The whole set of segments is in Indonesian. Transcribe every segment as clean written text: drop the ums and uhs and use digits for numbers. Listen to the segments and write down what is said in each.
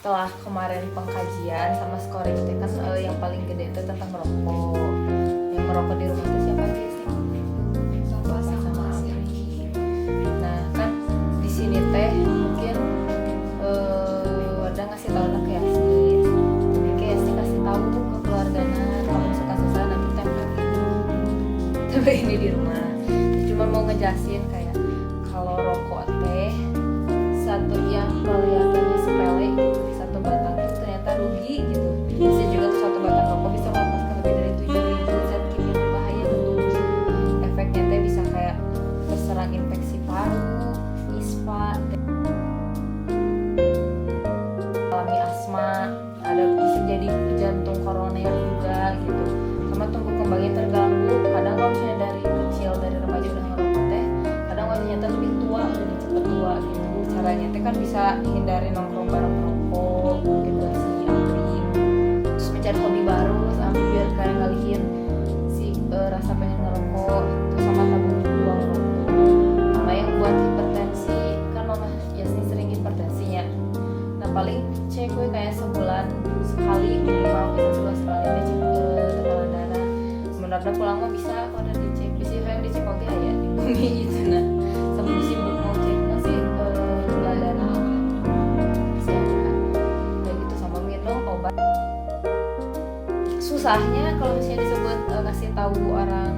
Setelah kemarin pengkajian sama scoring itu kan yang paling gede itu tentang merokok. Yang merokok di rumah itu siapa aja sih? Bapak sama Amri. Nah kan di sini teh mungkin ada ngasih tahu lah ke Yasni. Jadi kayak Yasni kasih tahu ke keluarganya kalau suka susah nanti tempel ini di rumah. Cuma mau ngejelasin kayak kalau rokok teh satu yang kelihatannya sepele satu batang itu ternyata rugi gitu. Bisa juga tuh satu batang rokok bisa melepaskan lebih dari 7.000 zat kimia berbahaya ke tubuh. Efeknya teh bisa kayak terserang infeksi paru, ispa, alami asma, ada bisa jadi jantung koroner juga gitu. Sama tumbuh kembangnya terganggu. Kadang kalau misalnya dari kecil dari remaja udah ngerokok teh, kadang wajahnya teh lebih tua, lebih cepet tua gitu. Caranya teh kan bisa hindari nongkrong bareng perokok, gitu si Amri. Terus mencari hobi baru sampai biar kayak ngalihin si rasa pengen ngerokok. Terus sama tabung buang rokok. Sama yang buat hipertensi kan mama Yasni sering hipertensinya. Nah paling cek gue kayak sebulan sekali minimal bisa sebulan sekali dia cek tekanan darah. Sebenarnya pulang mah bisa kalau udah dicek. Bisa yang dicek oke ya di bumi gitu nah. Sama sibuk mau cek masih gula darah siapa kayak gitu sama minum obat. Susahnya kalau misalnya disebut ngasih tahu orang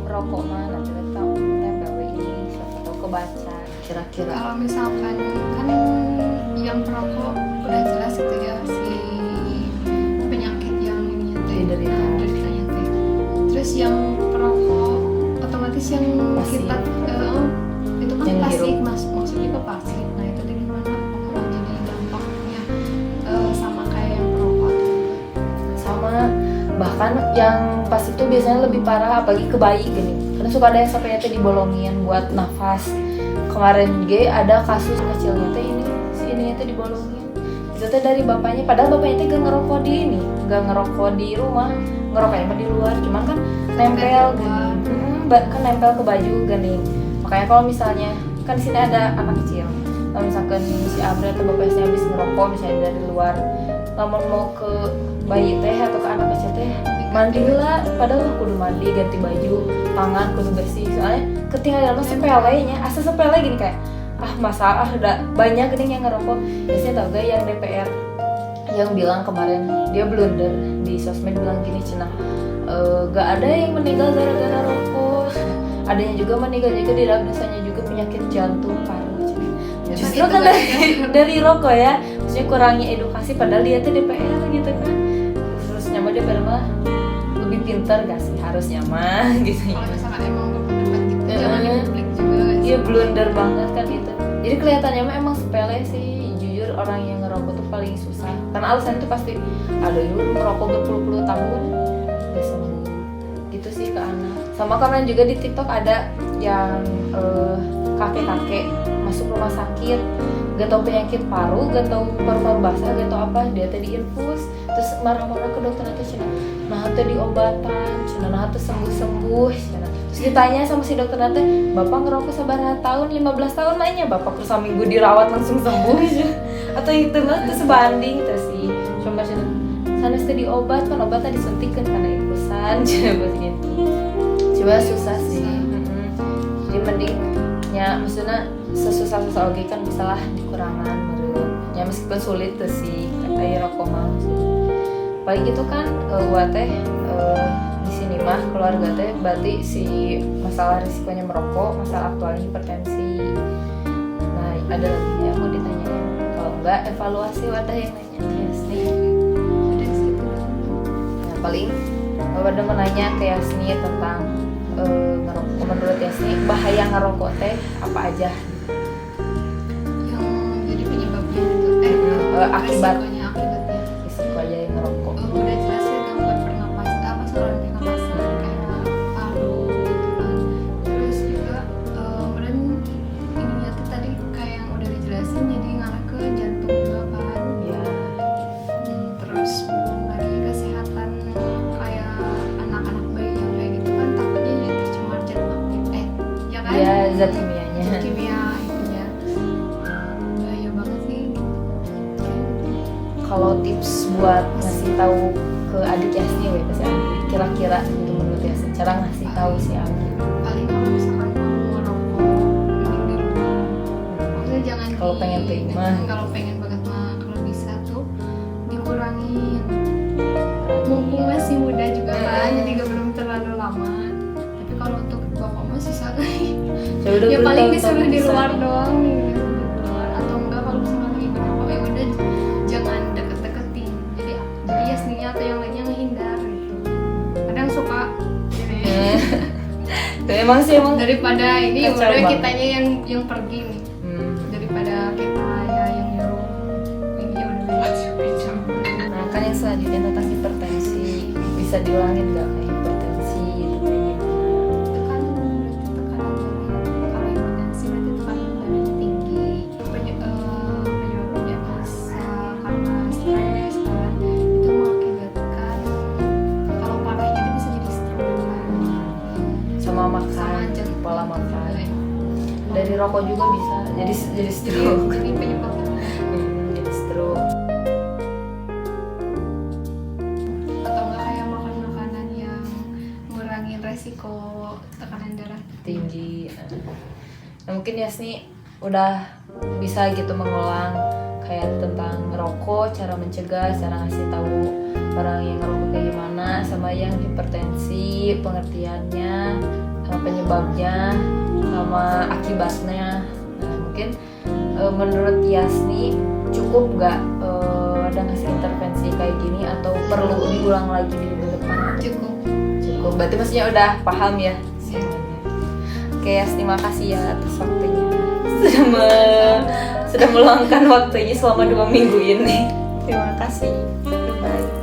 merokok mah nanti tahu tempel ini siapa tahu kebaca kira-kira. Kalau misalkan kan yang perokok udah jelas itu ya si penyakit yang ini deritanya teh. Terus yang perokok otomatis yang Pasif. kita itu kan Yang pasif hirup. maksudnya ke pasif. Nah itu dari gimana apakah jadi dampaknya sama kayak yang perokok atau enggak? Sama bahkan yang pas itu biasanya lebih parah apalagi ke bayi gini karena suka ada yang sampai teh dibolongin buat nafas. Kemarin ada kasus kecilnya teh ini si ininya teh dibolongin itu teh dari bapaknya padahal bapaknya teh gak ngerokok di ini gak ngerokok di rumah ngerokoknya mah di luar cuman kan nempel gini kan nempel ke baju gini. Makanya kalau misalnya kan di sini ada anak kecil kalau misalkan si Amri atau bapaknya habis ngerokok misalnya dari luar namun mau ke bayi teh atau ke anak kecil teh mandi lah padahal mah kudu mandi ganti baju tangan kudu bersih soalnya ketinggalan mah sepelenya asal sepele gini kayak masalah udah banyak gini yang ngerokok. Biasanya tau gak yang DPR yang bilang kemarin dia blunder di sosmed bilang gini cenah gak ada yang meninggal gara-gara rokok adanya juga meninggal juga di dalam dosanya juga penyakit jantung paru justru kan dari rokok ya maksudnya kurangnya edukasi padahal dia tuh DPR gitu kan. Terus nyama DPR mah lebih pintar gak sih harusnya mah gitu Kalau ya. misalkan emang berpendapat gitu jangan di publik juga. Iya blunder banget kan gitu. Jadi kelihatannya mah emang sepele sih. Jujur orang yang ngerokok tuh paling susah. Karena alasan itu pasti ada yang merokok berpuluh-puluh tahun gak sembuh. Gitu sih ke anak. Sama karena juga di TikTok ada yang kakek-kakek masuk rumah sakit gak tau penyakit paru, gak tau paru-paru basah, gak tau apa dia tadi infus terus marah-marah ke dokter nanti cina nah tadi diobatan cina nah tuh sembuh-sembuh cina. Terus ditanya sama si dokter nanti bapak ngerokok sabaraha tahun 15 tahun mainnya bapak terus seminggu dirawat langsung sembuh cina. Atau itu mah tuh sebanding terus sih coba cina sana tadi obat kan obatnya disuntikan karena infusan coba gitu coba susah sih. Jadi mending ya maksudnya sesusah-susah oke kan bisalah dikurangan menurut ya meskipun sulit tuh sih kayak rokok mah paling gitu kan teh di sini mah keluarga teh berarti si masalah risikonya merokok masalah aktualnya hipertensi. Nah ada lagi yang mau ditanyain kalau enggak evaluasi wadah yang nanya Yasni nah paling ada mau nanya ke Yasni tentang ngerokok menurut Yasni bahaya ngerokok teh apa aja Yang jadi penyebabnya itu akibatnya akibatnya risiko aja yang ngerokok. udah jelas ya gangguan pernapasan saluran pernapasan kayak paru gitu kan. Terus juga kemudian ininya tuh tadi kayak yang udah dijelasin jadi ngarah ke jantung juga kan. Ya Terus belum lagi kesehatan kayak anak-anak bayi yang kayak gitu kan takutnya jadi tercemar ya kan ya zat kimianya kimia itunya bahaya banget sih. kalau tips buat ngasih tahu ke adik Yasni we ke si Anggi, kira-kira gitu menurut Yasni cara ngasih tahu si Anggi. Paling kalau misalkan mau ngerokok mending di rumah, maksudnya jangan Kalau pengen terima. kalau pengen banget mah kalau bisa tuh dikurangin, mumpung masih muda juga kan, jadi gak belum terlalu lama. Tapi kalau untuk bapak mah sisa Ya udah ya paling bertahun-tahun disuruh di bisa. luar doang nih, disuruh di luar, atau enggak kalau misalnya lagi ngerokok ya udah jangan deket-deketin, jadi Yasninya atau yang lainnya ngehindar gitu. Kadang suka gini. Tuh, emang sih emang Daripada ini Kacau udah banget. kitanya yang pergi nih, daripada kita ya yang nyuruh ini ya udah Nah kan yang selanjutnya tentang hipertensi, bisa diulangin nggak kayak hipertensi itu kayak gimana? tekanan, berarti tekanan darah. Kalau hipertensi berarti tekanan darahnya tinggi, penyebabnya bisa karena stres kan, itu mengakibatkan kalau parahnya itu bisa jadi stroke kan. Sama Sama makan, jantung pola makan. juga. Dari rokok juga bisa jadi stroke. Jadi penyebabnya Jadi stroke. atau enggak kayak makan makanan yang ngurangin resiko tekanan darah Tinggi. Nah, mungkin Yasni udah bisa gitu mengulang kayak tentang ngerokok, cara mencegah, cara ngasih tahu orang yang ngerokok kayak gimana, sama yang hipertensi, pengertiannya, sama penyebabnya, sama akibatnya. Nah, mungkin menurut Yasni cukup nggak ada ngasih intervensi kayak gini atau perlu diulang lagi di minggu depan? cukup. Cukup, berarti maksudnya udah paham ya semuanya. Oke Yasni, makasih ya atas waktunya, sudah meluangkan waktunya selama 2 minggu ini. Terima kasih. Bye.